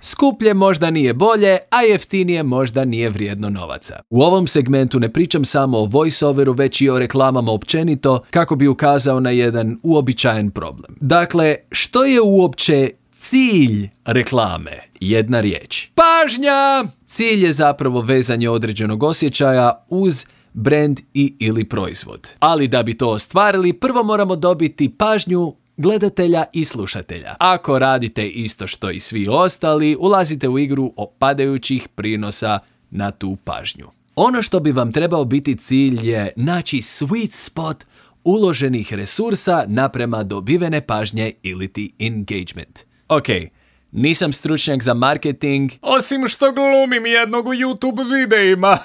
Skuplje možda nije bolje, a jeftinije možda nije vrijedno novaca. U ovom segmentu ne pričam samo o voiceoveru, već i o reklamama općenito, kako bi ukazao na jedan uobičajen problem. Dakle, što je uopće cilj reklame? Jedna riječ. Pažnja! Cilj je zapravo vezanje određenog osjećaja uz brand i ili proizvod. Ali da bi to ostvarili, prvo moramo dobiti pažnju gledatelja i slušatelja. Ako radite isto što i svi ostali, ulazite u igru opadajućih prinosa na tu pažnju. Ono što bi vam trebao biti cilj je naći sweet spot uloženih resursa naprema dobivene pažnje ili ti engagement. Ok, nisam stručnjak za marketing, Osim što glumim jednog u YouTube videima.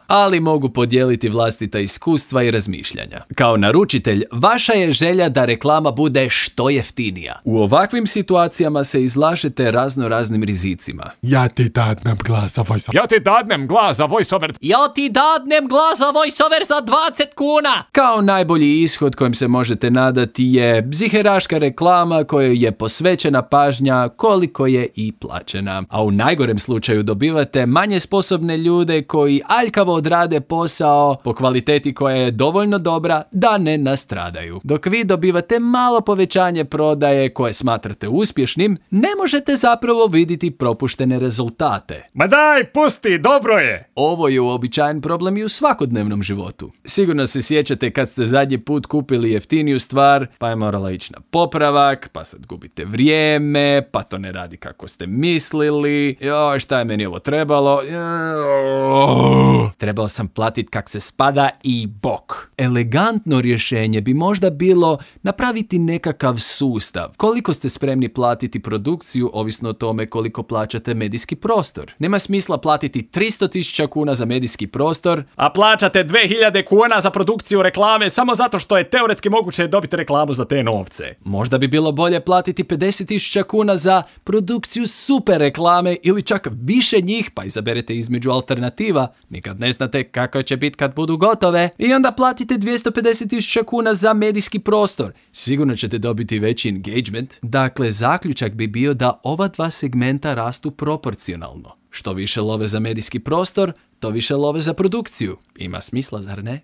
ali mogu podijeliti vlastita iskustva i razmišljanja. Kao naručitelj, vaša je želja da reklama bude što jeftinija. U ovakvim situacijama se izlažete raznim rizicima. Ja ti dadnem glas za voiceover. Ja ti dadnem glas za voiceover. Ja ti dadnem glas za voiceover za 20 kuna. Kao najbolji ishod kojem se možete nadati je ziheraška reklama kojoj je posvećena pažnja koliko je i plaćena. A u najgorem slučaju dobivate manje sposobne ljude koji aljkavo odrade posao po kvaliteti koja je dovoljno dobra da ne nastradaju. Dok vi dobivate malo povećanje prodaje koje smatrate uspješnim, ne možete zapravo vidjeti propuštene rezultate. Ma daj, pusti, dobro je. Ovo je uobičajen problem i u svakodnevnom životu. Sigurno se sjećate kad ste zadnji put kupili jeftiniju stvar, pa je morala ići na popravak, pa sad gubite vrijeme, pa to ne radi kako ste mislili. Joj, šta je meni ovo trebalo? Trebao sam platit kak se spada i bok. Elegantno rješenje bi možda bilo napraviti nekakav sustav. Koliko ste spremni platiti produkciju, ovisno o tome koliko plaćate medijski prostor. Nema smisla platiti 300.000 kuna za medijski prostor, A plaćate 2000 kuna za produkciju reklame samo zato što je teoretski moguće dobiti reklamu za te novce. možda bi bilo bolje platiti 50.000 kuna za produkciju super reklame ili čak više njih, pa izaberete između alternativa. Nikad ne znate kako će biti kad budu gotove. I onda platite 250.000 kuna za medijski prostor. Sigurno ćete dobiti veći engagement. Dakle, zaključak bi bio da ova dva segmenta rastu proporcionalno. Što više love za medijski prostor, to više love za produkciju. Ima smisla, zar ne?